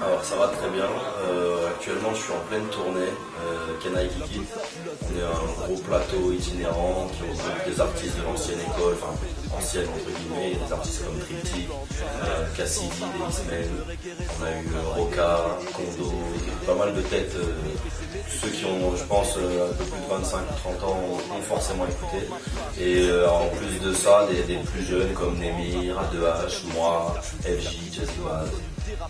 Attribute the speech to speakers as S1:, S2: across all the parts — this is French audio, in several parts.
S1: Alors ça va très bien, actuellement je suis en pleine tournée, Kenai Kiki. On est un gros plateau itinérant qui regroupe des artistes de l'ancienne école, enfin ancienne entre guillemets, des artistes comme Triptyque, Cassidy, des X-Men, on a eu Roca, Kondo, pas mal de têtes, ceux qui ont je pense un peu plus de 25 ou 30 ans ont forcément écouté. Et en plus de ça, des plus jeunes comme Nemir, A2H, moi, FJ, Jazzy Baz.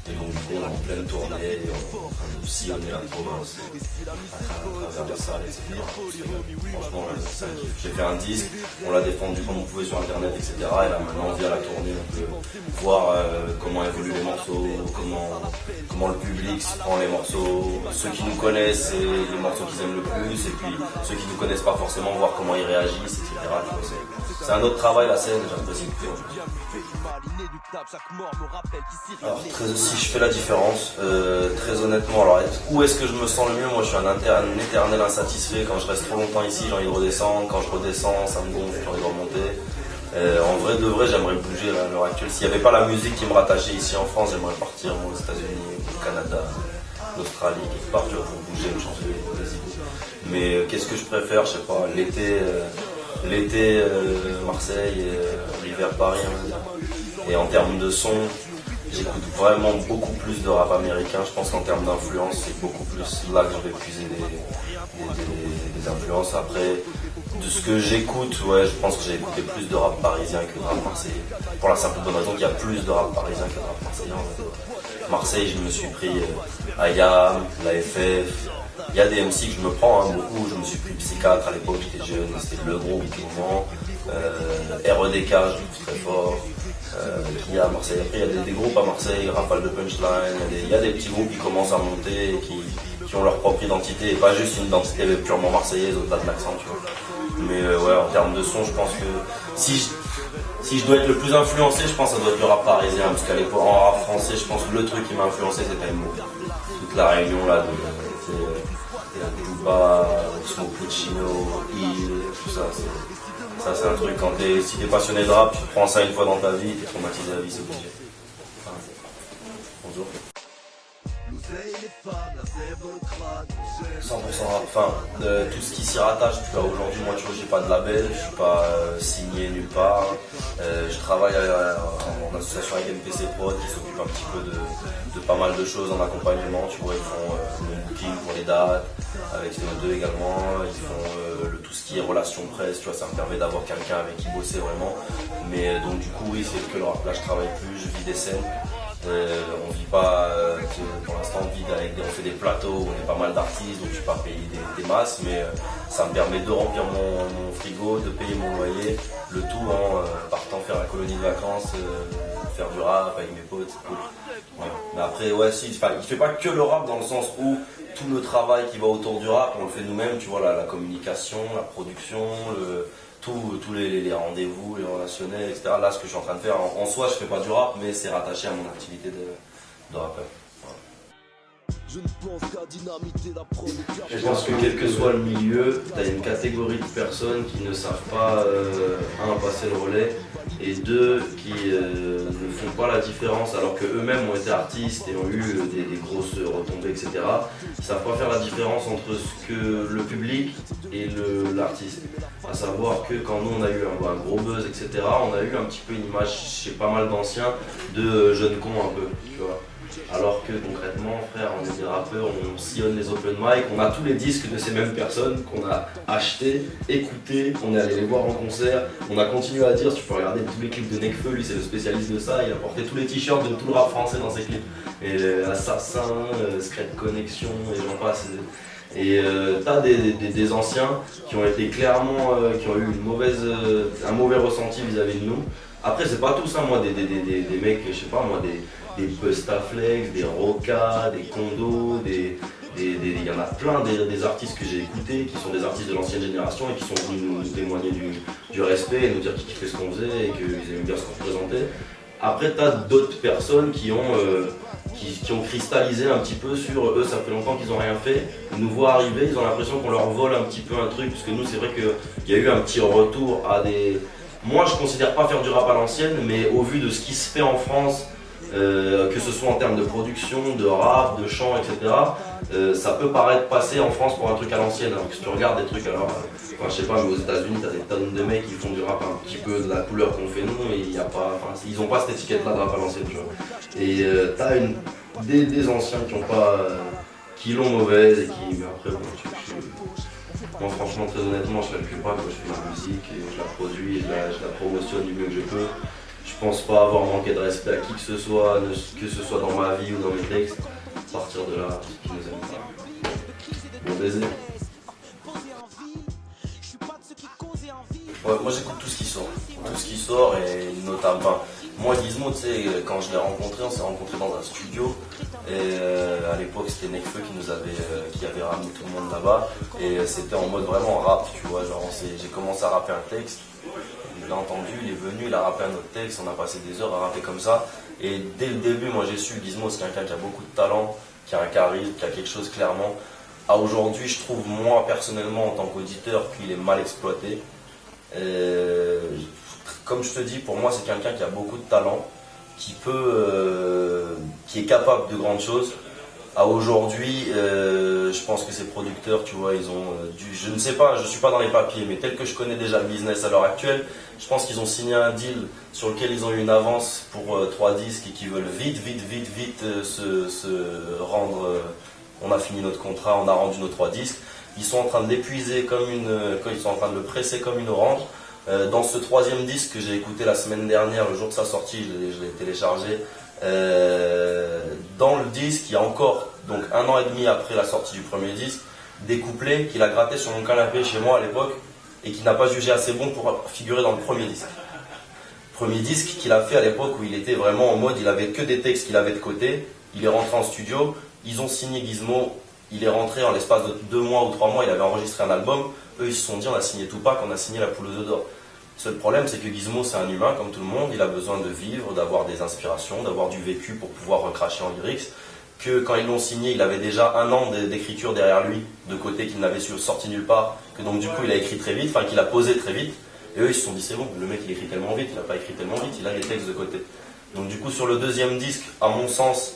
S1: Et donc du coup on est en pleine tournée et on est en train de sillonner la province à travers la salle, etc. Franchement c'est un kiff. J'ai fait un disque, on l'a défendu comme on pouvait sur internet, etc. Et là maintenant via la tournée on peut voir comment évoluent les morceaux, comment le public se prend les morceaux, ceux qui nous connaissent et les morceaux qu'ils aiment le plus, et puis ceux qui nous connaissent pas forcément voir comment ils réagissent, etc. C'est un autre travail la scène, j'apprécie beaucoup. Alors si je fais la différence, très honnêtement, alors où est-ce que je me sens le mieux? Moi je suis un éternel insatisfait. Quand je reste trop longtemps ici j'ai envie de redescendre, quand je redescends ça me gonfle, j'ai envie de remonter. En vrai de vrai j'aimerais bouger là, à l'heure actuelle. S'il n'y avait pas la musique qui me rattachait ici en France, j'aimerais partir aux États-Unis, au Canada, l'Australie, quelque part pour bouger, me changer les idées. Mais qu'est-ce que je préfère? Je sais pas, l'été Marseille, l'hiver Paris, on va dire. Et en termes de son, j'écoute vraiment beaucoup plus de rap américain. Je pense qu'en termes d'influence, c'est beaucoup plus là que je vais puiser des influences. Après, de ce que j'écoute, ouais, je pense que j'ai écouté plus de rap parisien que de rap marseillais. Pour la simple bonne raison qu'il y a plus de rap parisien que de rap marseillais. Marseille, je me suis pris Ayam, la FF. Il y a des MC que je me prends beaucoup. Je me suis pris Psychiatre à l'époque, j'étais jeune, c'était le groupe du moment. REDK, je trouve très fort. Il y a à Marseille. Après, il y a des groupes à Marseille, Rafale de Punchline, il y a des petits groupes qui commencent à monter et qui ont leur propre identité et pas juste une identité purement marseillaise au-delà de l'accent, tu vois. Mais ouais, en termes de son, je pense que si je dois être le plus influencé, je pense que ça doit être le rap parisien, parce qu'à l'époque, en rap français, je pense que le truc qui m'a influencé, c'était Mo. Toute la réunion là de Booba, Smoke Puccino, Il, tout ça, c'est un truc, si t'es passionné de rap, tu prends ça une fois dans ta vie, t'es traumatisé à vie, c'est obligé. Bonjour. 100% rap, enfin, tout ce qui s'y rattache, tu vois, aujourd'hui, moi, tu vois, j'ai pas de label, je suis pas signé nulle part, je travaille en association avec MPC Prod, qui s'occupe un petit peu de pas mal de choses en accompagnement, tu vois, ils font le booking pour les dates, avec CO2 également, ils font tout ce qui est relations presse, tu vois, ça me permet d'avoir quelqu'un avec qui bosser vraiment, mais donc du coup, oui, c'est que le rap, là, je travaille plus, je vis des scènes. On vit pas, pour l'instant on fait des plateaux, on est pas mal d'artistes, donc je suis pas payé des masses, mais ça me permet de remplir mon frigo, de payer mon loyer, le tout en partant faire la colonie de vacances, faire du rap avec mes potes, c'est cool. Ouais. Mais après, ouais, si, il fait pas que le rap dans le sens où tout le travail qui va autour du rap, on le fait nous-mêmes, tu vois, la communication, la production, tous les rendez-vous, les relationnels, etc. Là, ce que je suis en train de faire, en soi, je fais pas du rap, mais c'est rattaché à mon activité de rappeur. Je pense que quel que soit le milieu, tu as une catégorie de personnes qui ne savent pas, passer le relais, et deux, qui ne font pas la différence alors qu'eux-mêmes ont été artistes et ont eu des grosses retombées, etc. Ils ne savent pas faire la différence entre ce que le public et l'artiste. À savoir que quand nous on a eu un gros buzz, etc., on a eu un petit peu une image chez pas mal d'anciens de jeunes cons un peu, tu vois. Alors que concrètement, frère, on est des rappeurs, on sillonne les open mic, on a tous les disques de ces mêmes personnes qu'on a achetés, écoutés, on est allé les voir en concert, on a continué à dire, tu peux regarder tous les clips de Nekfeu, lui c'est le spécialiste de ça, il a porté tous les t-shirts de tout le rap français dans ses clips. Et Assassin, Secret Connection, et j'en passe. Et t'as des anciens qui ont été clairement, qui ont eu un mauvais ressenti vis-à-vis de nous. Après c'est pas tous, hein, moi des mecs, je sais pas moi, des Bustaflex, des Roca, des Kondo, il y en a plein des artistes que j'ai écoutés, qui sont des artistes de l'ancienne génération et qui sont venus nous témoigner du respect et nous dire qu'ils kiffaient ce qu'on faisait et qu'ils aimaient bien ce qu'on représentait. Après, tu as d'autres personnes qui ont cristallisé un petit peu sur eux, ça fait longtemps qu'ils n'ont rien fait. Ils nous voient arriver, ils ont l'impression qu'on leur vole un petit peu un truc, parce que nous, c'est vrai qu'il y a eu un petit retour à des. Moi, je considère pas faire du rap à l'ancienne, mais au vu de ce qui se fait en France, que ce soit en termes de production, de rap, de chant, etc., ça peut paraître passer en France pour un truc à l'ancienne. Alors que si tu regardes des trucs, alors, je sais pas, mais aux États-Unis, t'as des tonnes de mecs qui font du rap un petit peu de la couleur qu'on fait nous, et ils ont pas cette étiquette-là de rap à l'ancienne, tu vois. Et t'as des anciens qui l'ont mauvaise et qui. Mais après, bon, moi, franchement, très honnêtement, je calcule pas quand je fais ma musique et je la produis et je la promotionne du mieux que je peux. Je pense pas avoir manqué de respect à qui que ce soit dans ma vie ou dans mes textes. À partir de là, qui nous aime pas. Bon baiser. Ouais, moi j'écoute tout ce qui sort. Tout ce qui sort et notamment. Moi Gizmo, tu sais, quand je l'ai rencontré, on s'est rencontré dans un studio. Et à l'époque c'était Nekfeu qui avait ramené tout le monde là-bas. Et c'était en mode vraiment rap, tu vois. Genre j'ai commencé à rapper un texte. Il l'a entendu, il est venu, il a rappé un autre texte, on a passé des heures à rapper comme ça. Et dès le début, moi j'ai su, Gizmo c'est quelqu'un qui a beaucoup de talent, qui a un charisme, qui a quelque chose clairement. À aujourd'hui, je trouve moi personnellement en tant qu'auditeur qu'il est mal exploité. Comme je te dis, pour moi c'est quelqu'un qui a beaucoup de talent, qui est capable de grandes choses. À aujourd'hui, je pense que ces producteurs, tu vois, ils ont je ne sais pas, je suis pas dans les papiers, mais tel que je connais déjà le business à l'heure actuelle, je pense qu'ils ont signé un deal sur lequel ils ont eu une avance pour 3 disques et qui veulent vite se rendre. On a fini notre contrat, on a rendu nos 3 disques. Ils sont en train de l'épuiser ils sont en train de le presser comme une orange. Dans ce 3e disque que j'ai écouté la semaine dernière, le jour de sa sortie, je l'ai téléchargé. Dans le disque, il y a encore, donc 1 an et demi après la sortie du premier disque, des couplets qu'il a grattés sur mon canapé chez moi à l'époque et qu'il n'a pas jugé assez bon pour figurer dans le premier disque. Premier disque qu'il a fait à l'époque où il était vraiment en mode, il avait que des textes qu'il avait de côté, il est rentré en studio, ils ont signé Gizmo, il est rentré en l'espace de 2 mois ou 3 mois, il avait enregistré un album, eux ils se sont dit on a signé Tupac, on a signé La Poule aux œufs d'or. Le seul problème, c'est que Gizmo, c'est un humain comme tout le monde, il a besoin de vivre, d'avoir des inspirations, d'avoir du vécu pour pouvoir recracher en lyrics. Que quand ils l'ont signé, il avait déjà 1 an d'écriture derrière lui, de côté qu'il n'avait sorti nulle part, que donc du coup il a écrit très vite, enfin qu'il a posé très vite. Et eux ils se sont dit c'est bon, le mec il écrit tellement vite, il n'a pas écrit tellement vite, il a les textes de côté. Donc du coup sur le 2e disque, à mon sens,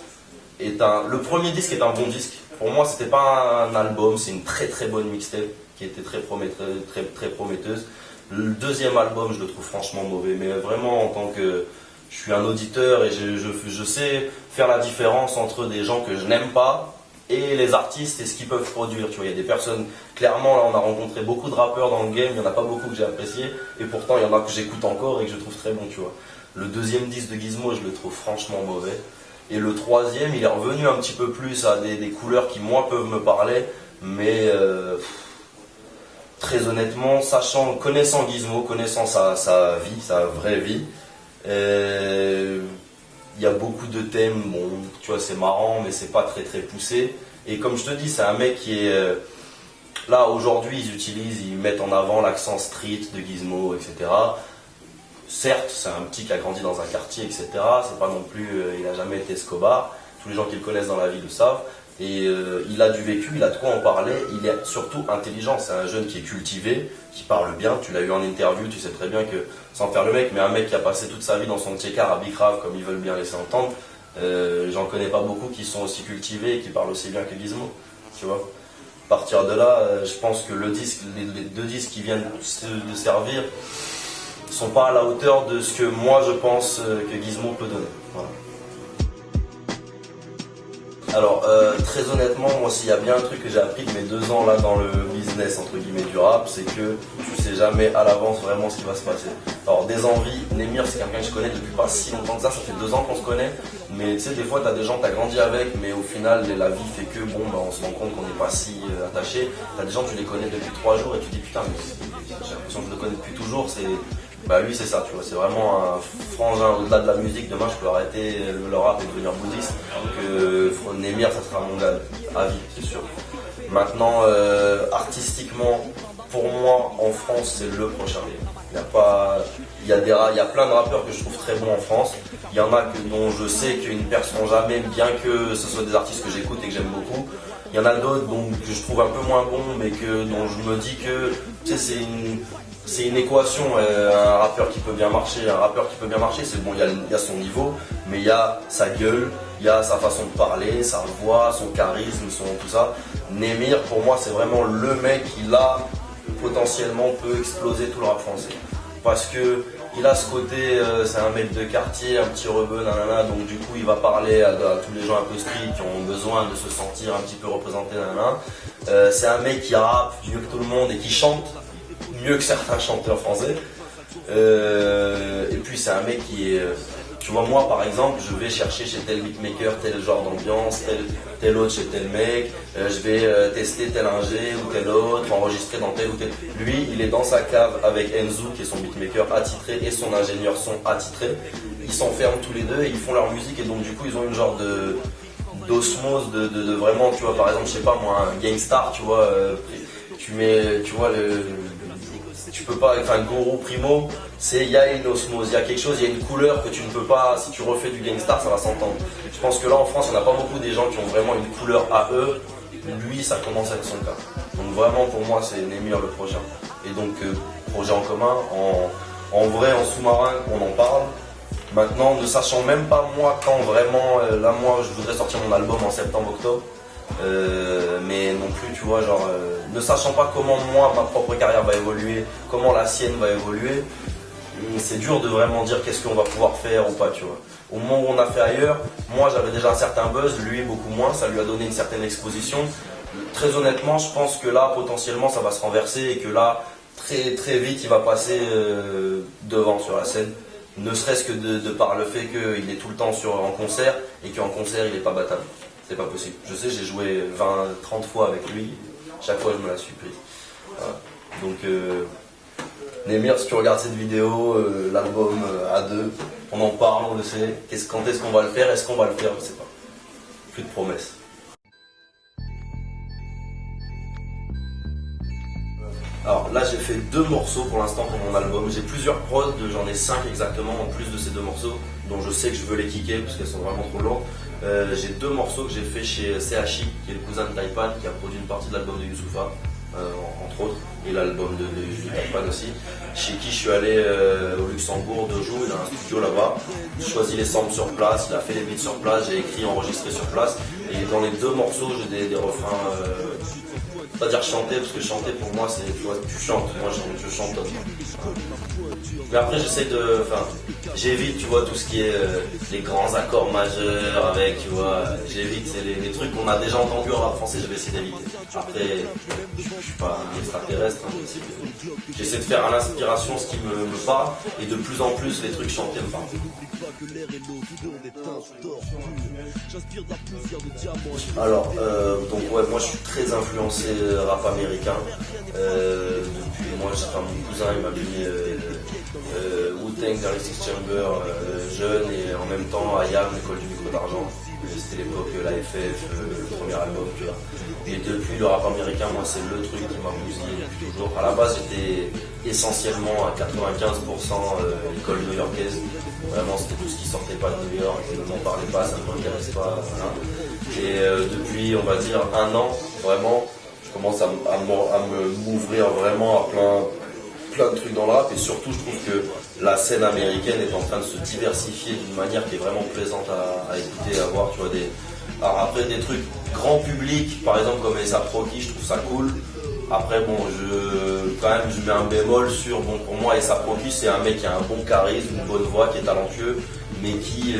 S1: le premier disque est un bon disque. Pour moi c'était pas un album, c'est une très très bonne mixtape qui était très prometteuse. Le 2e album, je le trouve franchement mauvais, mais vraiment en tant que. Je suis un auditeur et je sais faire la différence entre des gens que je n'aime pas et les artistes et ce qu'ils peuvent produire. Tu vois, il y a des personnes, clairement, là on a rencontré beaucoup de rappeurs dans le game, il n'y en a pas beaucoup que j'ai apprécié et pourtant il y en a que j'écoute encore et que je trouve très bon, tu vois. Le 2e disque de Gizmo, je le trouve franchement mauvais. Et le 3e, il est revenu un petit peu plus à des couleurs qui, moi, peuvent me parler, mais. Très honnêtement, connaissant Gizmo, connaissant sa vie, sa vraie vie, il y a beaucoup de thèmes, bon, tu vois, c'est marrant, mais c'est pas très poussé. Et comme je te dis, c'est un mec qui est. Là, aujourd'hui, ils mettent en avant l'accent street de Gizmo, etc. Certes, c'est un petit qui a grandi dans un quartier, etc. C'est pas non plus. Il a jamais été Escobar. Tous les gens qui le connaissent dans la vie le savent. Et il a du vécu, il a de quoi en parler, il est surtout intelligent, c'est un jeune qui est cultivé, qui parle bien, tu l'as eu en interview, tu sais très bien que, sans faire le mec, mais un mec qui a passé toute sa vie dans son tchékar à Bicrave, comme ils veulent bien laisser entendre, j'en connais pas beaucoup qui sont aussi cultivés et qui parlent aussi bien que Gizmo, tu vois. À partir de là, je pense que les 2 disques qui viennent de servir sont pas à la hauteur de ce que moi je pense que Gizmo peut donner. Voilà. Alors, très honnêtement, moi s'il y a bien un truc que j'ai appris de mes 2 ans là dans le business entre guillemets du rap, c'est que tu sais jamais à l'avance vraiment ce qui va se passer. Alors des envies, Némir c'est quelqu'un que je connais depuis pas si longtemps que ça fait 2 ans qu'on se connaît, mais tu sais des fois t'as des gens que t'as grandi avec, mais au final la vie fait que bon on se rend compte qu'on n'est pas si attaché. T'as des gens tu les connais depuis 3 jours et tu te dis putain mais j'ai l'impression que je le connais depuis toujours, bah lui c'est ça, tu vois, c'est vraiment un frangin au-delà de la musique. Demain je peux arrêter le rap et devenir bouddhiste, que Némir ça sera mon gars à vie, c'est sûr. Maintenant artistiquement, pour moi, en France, c'est le prochain Nemo. Il y a pas, il y a plein de rappeurs que je trouve très bons en France. Il y en a dont je sais qu'ils ne perceront jamais, bien que ce soit des artistes que j'écoute et que j'aime beaucoup. Il y en a d'autres que je trouve un peu moins bons, mais dont je me dis que tu sais, c'est une équation. Un rappeur qui peut bien marcher, c'est bon, il y a son niveau, mais il y a sa gueule, il y a sa façon de parler, sa voix, son charisme, tout ça. Némir, pour moi, c'est vraiment le mec qui là potentiellement peut exploser tout le rap français, parce que il a ce côté, c'est un mec de quartier, un petit rebeu, nanana, donc du coup il va parler à tous les gens un peu street qui ont besoin de se sentir un petit peu représentés, nanana. C'est un mec qui rappe mieux que tout le monde et qui chante mieux que certains chanteurs français. Et puis c'est un mec qui est, tu vois, moi par exemple, je vais chercher chez tel beatmaker tel genre d'ambiance, tel autre chez tel mec, je vais tester tel ingé ou tel autre, enregistrer dans tel ou tel. Lui, il est dans sa cave avec Enzo, qui est son beatmaker attitré, et son ingénieur son attitré. Ils s'enferment tous les deux et ils font leur musique, et donc du coup ils ont une genre d'osmose, de vraiment, tu vois, par exemple, je sais pas moi, un Gangstar, tu vois, tu vois, tu peux pas, enfin Goro Primo, il y a une osmose, il y a quelque chose, il y a une couleur que tu ne peux pas, si tu refais du Gangstar, ça va s'entendre. Je pense que là en France, on n'a pas beaucoup des gens qui ont vraiment une couleur à eux. Lui, ça commence à être son cas. Donc vraiment, pour moi, c'est Némir le prochain. Et donc, projet en commun, en vrai, en sous-marin, on en parle. Maintenant, ne sachant même pas moi quand vraiment, là moi, je voudrais sortir mon album en septembre-octobre. Mais non plus, tu vois, genre, ne sachant pas comment moi, ma propre carrière va évoluer, comment la sienne va évoluer, c'est dur de vraiment dire qu'est-ce qu'on va pouvoir faire ou pas, tu vois. Au moment où on a fait ailleurs, moi j'avais déjà un certain buzz, lui beaucoup moins, ça lui a donné une certaine exposition. Très honnêtement, je pense que là, potentiellement, ça va se renverser et que là, très très vite, il va passer devant sur la scène. Ne serait-ce que de par le fait qu'il est tout le temps en concert et qu'en concert, il n'est pas battable. C'est pas possible. Je sais, j'ai joué 20-30 fois avec lui, chaque fois je me la suis prise. Voilà. Donc, Némir, si tu regardes cette vidéo, l'album A2, on en parle, on le sait. Quand est-ce qu'on va le faire? Est-ce qu'on va le faire? Je sais pas. Plus de promesses. Alors là, j'ai fait 2 morceaux pour l'instant pour mon album. J'ai plusieurs prods, j'en ai 5 exactement en plus de ces 2 morceaux, dont je sais que je veux les kicker parce qu'elles sont vraiment trop lourdes. J'ai 2 morceaux que j'ai fait chez CHI, qui est le cousin de Taipan, qui a produit une partie de l'album de Youssoupha, entre autres, et l'album de Taipan aussi. Chez qui je suis allé au Luxembourg 2 jours, il a un studio là-bas. J'ai choisi les samples sur place, il a fait les beats sur place, j'ai écrit, enregistré sur place. Et dans les 2 morceaux, j'ai des refrains. Pas dire chanter, parce que chanter pour moi c'est, tu vois, tu chantes, moi je chante. Mais après j'évite, tu vois, tout ce qui est les grands accords majeurs avec, tu vois, j'évite, c'est les trucs qu'on a déjà entendus en rap français, je vais essayer d'éviter. Après, je suis pas un extraterrestre, hein, j'essaie de faire à l'inspiration ce qui me parle, et de plus en plus les trucs chantés me parlent. Alors, donc ouais, moi je suis très influencé rap américain. Depuis, moi, mon cousin il m'a mis Wu-Tang, Galaxy Chamber jeune, et en même temps IAM, l'école du micro d'argent. C'était l'époque l'AFF, le premier album, tu vois. Et depuis, le rap américain, moi c'est le truc qui m'a bousillé depuis toujours. À la base, j'étais essentiellement à 95% école new-yorkaise. Vraiment, c'était tout ce qui sortait pas de New York, ne m'en parlait pas, ça ne m'intéresse pas. Voilà. Et depuis, on va dire, 1 an, vraiment, je commence à m'ouvrir vraiment à plein de trucs dans le rap, et surtout, je trouve que la scène américaine est en train de se diversifier d'une manière qui est vraiment plaisante à écouter, à voir, tu vois, alors après, des trucs grand public, par exemple comme A$AP Rocky, je trouve ça cool. Après, bon, je mets un bémol sur, bon, pour moi, A$AP Rocky, c'est un mec qui a un bon charisme, une bonne voix, qui est talentueux, mais qui,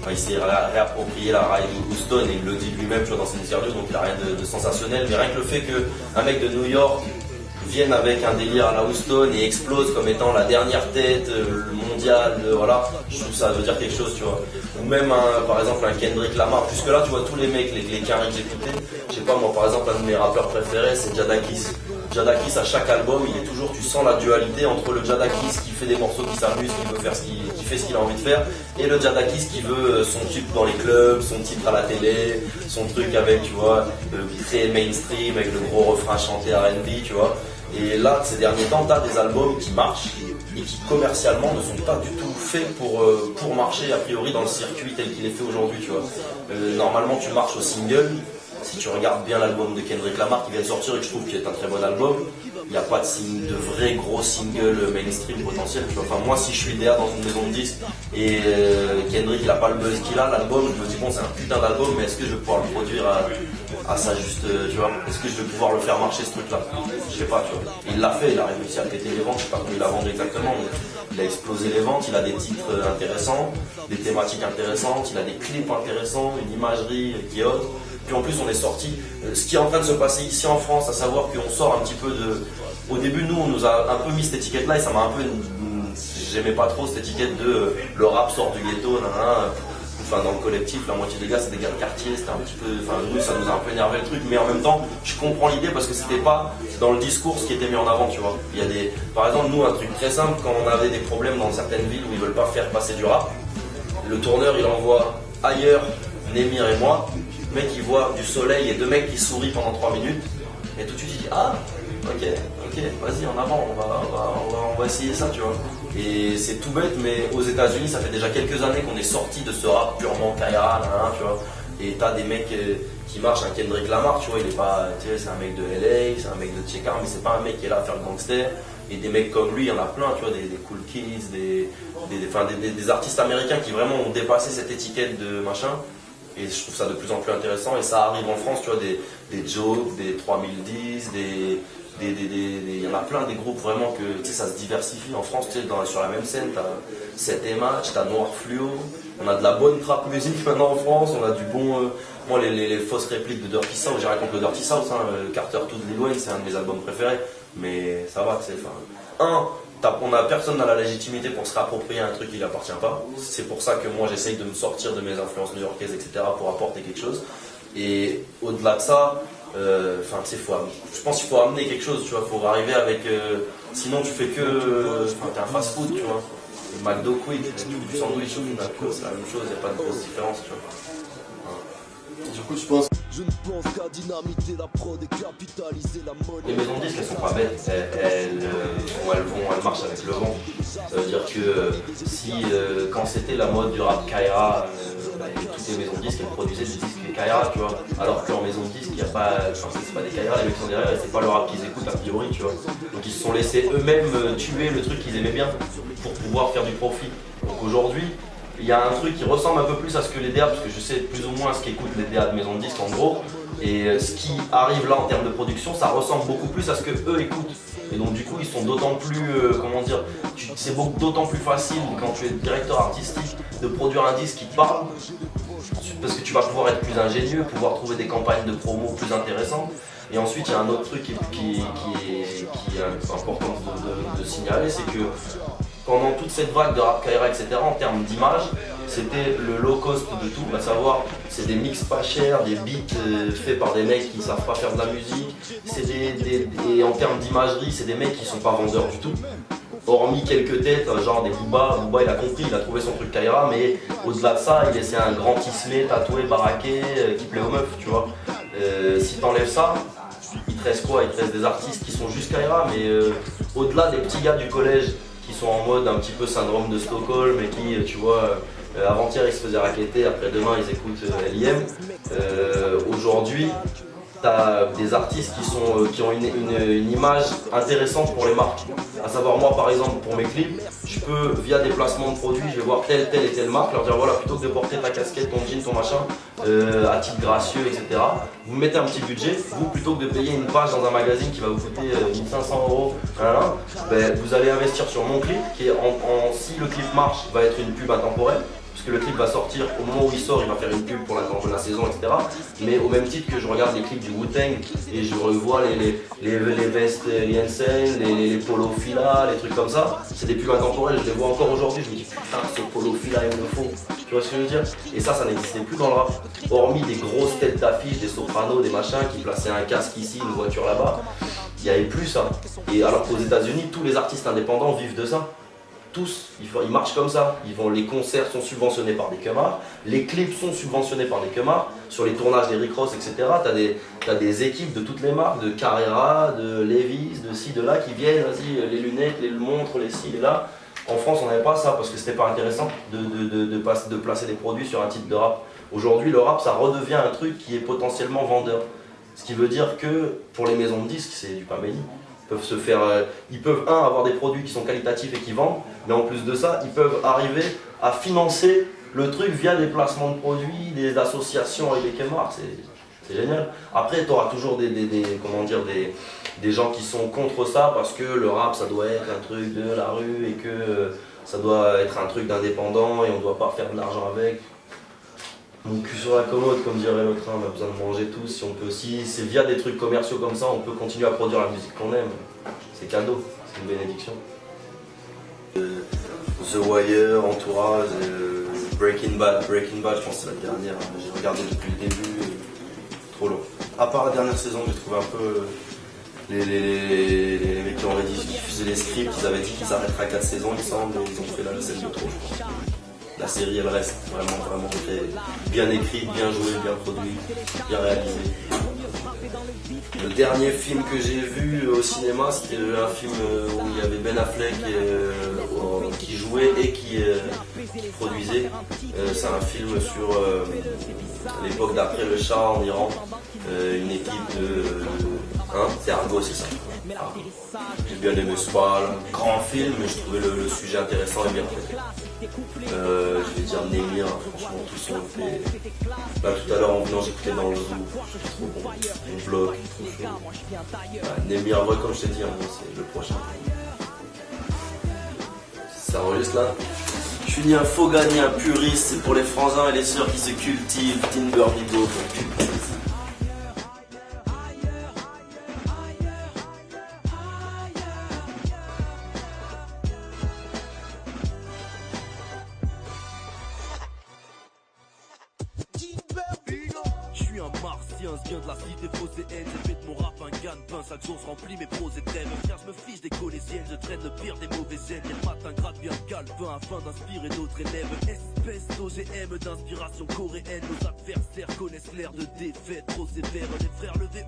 S1: il s'est réapproprié la ride de Houston, et il le dit lui-même, tu vois, dans ses interviews, donc il n'a rien de sensationnel, mais rien que le fait qu'un mec de New York vienne avec un délire à la Houston et explose comme étant la dernière tête, le mondial, voilà, je trouve que ça veut dire quelque chose, tu vois. Ou même par exemple un Kendrick Lamar, puisque là tu vois tous les mecs, les carrés que j'écoutais, je sais pas moi, par exemple un de mes rappeurs préférés c'est Jadakiss. Jadakiss, à chaque album, il est toujours, tu sens la dualité entre le Jadakiss qui fait des morceaux qui s'amusent, qui veut faire qui fait ce qu'il a envie de faire, et le Jadakiss qui veut son titre dans les clubs, son titre à la télé, son truc avec, tu vois, très mainstream, avec le gros refrain chanté R&B, tu vois. Et là, ces derniers temps, tu as des albums qui marchent et qui commercialement ne sont pas du tout faits pour marcher a priori dans le circuit tel qu'il est fait aujourd'hui, tu vois. Normalement, tu marches au single. Si tu regardes bien l'album de Kendrick Lamar qui vient de sortir et que je trouve qu'il est un très bon album, il n'y a pas de vrai gros single mainstream potentiel. Tu vois. Enfin, moi, si je suis DA dans une maison de disques et Kendrick n'a pas le buzz qu'il a, l'album, je me dis bon, c'est un putain d'album, mais est-ce que je vais pouvoir le produire à sa juste, tu vois, est-ce que je vais pouvoir le faire marcher ce truc-là? Je sais pas, tu vois. Il l'a fait, il a réussi à péter les ventes, je sais pas comment il a vendu exactement, mais il a explosé les ventes, il a des titres intéressants, des thématiques intéressantes, il a des clips intéressants, une imagerie qui est haute. Puis en plus on est sorti, ce qui est en train de se passer ici en France, à savoir qu'on sort un petit peu de... Au début nous on nous a un peu mis cette étiquette là et ça m'a un peu... J'aimais pas trop cette étiquette de le rap sort du ghetto, enfin dans le collectif, la moitié des gars c'est des gars de quartier, c'était un petit peu... Enfin nous ça nous a un peu énervé le truc, mais en même temps je comprends l'idée parce que c'était pas dans le discours ce qui était mis en avant, tu vois. Il y a des... Par exemple nous un truc très simple, quand on avait des problèmes dans certaines villes où ils veulent pas faire passer du rap, le tourneur il envoie ailleurs Némir et moi. Le mec il voit du soleil et deux mecs qui sourient pendant 3 minutes et tout de suite il dit ah ok vas-y en avant on va essayer ça, tu vois. Et c'est tout bête, mais aux États-Unis ça fait déjà quelques années qu'on est sorti de ce rap purement Kaira, tu vois. Et t'as des mecs qui marchent, un Kendrick Lamar, tu vois, il est pas, tu sais, c'est un mec de LA, c'est un mec de Tchekar, mais c'est pas un mec qui est là à faire le gangster. Et des mecs comme lui, il y en a plein, tu vois, des Cool Kids, des artistes américains qui vraiment ont dépassé cette étiquette de machin. Et je trouve ça de plus en plus intéressant et ça arrive en France, tu vois, des Joke, des 3010, il y en a plein des groupes vraiment que, tu sais, ça se diversifie en France, tu sais, sur la même scène, t'as 7 et Match, t'as Noir Fluo, on a de la bonne trap musique maintenant en France, on a du bon, moi les fausses répliques de Dirty South, j'ai raconté le Dirty South, Carter to Lil Wayne, c'est un de mes albums préférés, mais ça va, tu sais, personne n'a la légitimité pour se réapproprier un truc qui ne lui appartient pas. C'est pour ça que moi j'essaye de me sortir de mes influences new-yorkaises, etc. pour apporter quelque chose. Et au-delà de ça, je pense qu'il faut amener quelque chose, tu vois. Il faut arriver avec. Sinon tu fais que. T'es un fast-food, tu vois. Le McDo Quick, du sandwich ou du McDo, c'est la même chose, il n'y a pas de grosse différence, tu vois.
S2: Du coup, je pense.
S3: Je ne pense qu'à dynamiter la prod et capitaliser la monnaie.
S1: Les maisons de disques, elles sont pas bêtes, elles marchent avec le vent. Ça veut dire que si quand c'était la mode du rap Kaira, toutes les maisons de disques elles produisaient des disques Kaira, tu vois. Alors qu'en maison de disques, il n'y a pas, c'est pas des Kaira, les mecs sont derrière et c'est pas le rap qu'ils écoutent a priori, tu vois. Donc ils se sont laissés eux-mêmes tuer le truc qu'ils aimaient bien pour pouvoir faire du profit. Donc aujourd'hui, il y a un truc qui ressemble un peu plus à ce que les DA, parce que je sais plus ou moins ce qu'écoutent les DA de maison de disques en gros, et ce qui arrive là en termes de production, ça ressemble beaucoup plus à ce que eux écoutent. Et donc du coup ils sont d'autant plus, c'est d'autant plus facile quand tu es directeur artistique de produire un disque qui te parle, parce que tu vas pouvoir être plus ingénieux, pouvoir trouver des campagnes de promo plus intéressantes. Et ensuite il y a un autre truc qui est important de signaler, c'est que pendant toute cette vague de rap Kaira, etc., en termes d'image, c'était le low cost de tout, à savoir c'est des mix pas chers, des beats faits par des mecs qui savent pas faire de la musique, et en termes d'imagerie, c'est des mecs qui sont pas vendeurs du tout. Hormis quelques têtes, genre des Booba il a compris, il a trouvé son truc Kaira, mais au-delà de ça, il laissait un grand tismé, tatoué, baraqué, qui plaît aux meufs, tu vois. Si t'enlèves ça, il te reste quoi? Il te reste des artistes qui sont juste Kaira, mais au-delà des petits gars du collège, qui sont en mode un petit peu syndrome de Stockholm et qui, tu vois, avant-hier ils se faisaient racketter, après-demain ils écoutent L.I.M. Aujourd'hui, tu as des artistes qui ont une image intéressante pour les marques. À savoir moi par exemple pour mes clips, je peux via des placements de produits, je vais voir telle et telle marque, leur dire voilà, plutôt que de porter ta casquette, ton jean, ton machin, à titre gracieux, etc. Vous mettez un petit budget, vous plutôt que de payer une page dans un magazine qui va vous coûter 1500 €, vous allez investir sur mon clip qui est si le clip marche, va être une pub intemporelle. Parce que le clip va sortir, au moment où il sort, il va faire une pub pour la saison, etc. Mais au même titre que je regarde les clips du Wu-Tang et je revois les vestes Liensen, les polos Fila, les trucs comme ça, c'est des pubs intemporelles, je les vois encore aujourd'hui, je me dis putain, ce polo Fila il me le faut. Tu vois ce que je veux dire? Et ça n'existait plus dans le rap. Hormis des grosses têtes d'affiche, des sopranos, des machins qui plaçaient un casque ici, une voiture là-bas, il n'y avait plus ça. Et alors qu'aux États-Unis, tous les artistes indépendants vivent de ça. tous, ils marchent comme ça. Les concerts sont subventionnés par des kemards, les clips sont subventionnés par des kemards. Sur les tournages des Rick Ross, etc., t'as des équipes de toutes les marques, de Carrera, de Levi's, de ci, de là, qui viennent, vas-y, les lunettes, les montres, les ci, les là. En France, on n'avait pas ça parce que c'était pas intéressant de placer des produits sur un titre de rap. Aujourd'hui, le rap, ça redevient un truc qui est potentiellement vendeur. Ce qui veut dire que pour les maisons de disques, c'est du pain béni. Ils peuvent avoir des produits qui sont qualitatifs et qui vendent, mais en plus de ça, ils peuvent arriver à financer le truc via des placements de produits, des associations avec des kemards, c'est génial. Après, tu auras toujours des gens qui sont contre ça parce que le rap, ça doit être un truc de la rue et que ça doit être un truc d'indépendant et on ne doit pas faire de l'argent avec. Mon cul sur la commode, comme dirait l'autre, on a besoin de manger tous. Si c'est via des trucs commerciaux comme ça, on peut continuer à produire la musique qu'on aime. C'est cadeau, c'est une bénédiction. The Wire, Entourage, Breaking Bad, je pense que c'est la dernière. J'ai regardé depuis le début, trop long. À part la dernière saison, j'ai trouvé un peu les mecs qui ont rédigé, qui faisaient les scripts, ils avaient dit qu'ils arrêteraient à 4 saisons, il me semble, et ils ont fait la scène de trop, je crois. La série, elle reste vraiment très bien écrite, bien jouée, bien produite, bien réalisée. Le dernier film que j'ai vu au cinéma, c'était un film où il y avait Ben Affleck qui jouait et qui produisait. C'est un film sur l'époque d'après le Shah en Iran. Une équipe de... c'est Argo, c'est ça. J'ai bien aimé ce pas, grand film, mais je trouvais le sujet intéressant et bien fait. Je vais dire Némir, franchement tout son fait. Là tout à l'heure en venant j'écoutais dans le zoo, trop bon, mon vlog, trop chaud. Némir, ouais, comme je t'ai dit, c'est le prochain. Ça enregistre là. Je suis ni un faux gars ni un puriste, c'est pour les frangins et les sœurs qui se cultivent, Timber Bigo.
S3: Je viens de la cité phocéenne, j'ai fait de mon rap un gagne-pain, chaque jour je remplis mes projets de rêve. Frère, je me fiche des collégiennes, je traîne le pire des mauvais gènes. Les matins gratte bien calepin afin d'inspirer d'autres élèves. Espèce d'OGM d'inspiration coréenne, nos adversaires connaissent l'air de défaite trop sévère. Les frères levés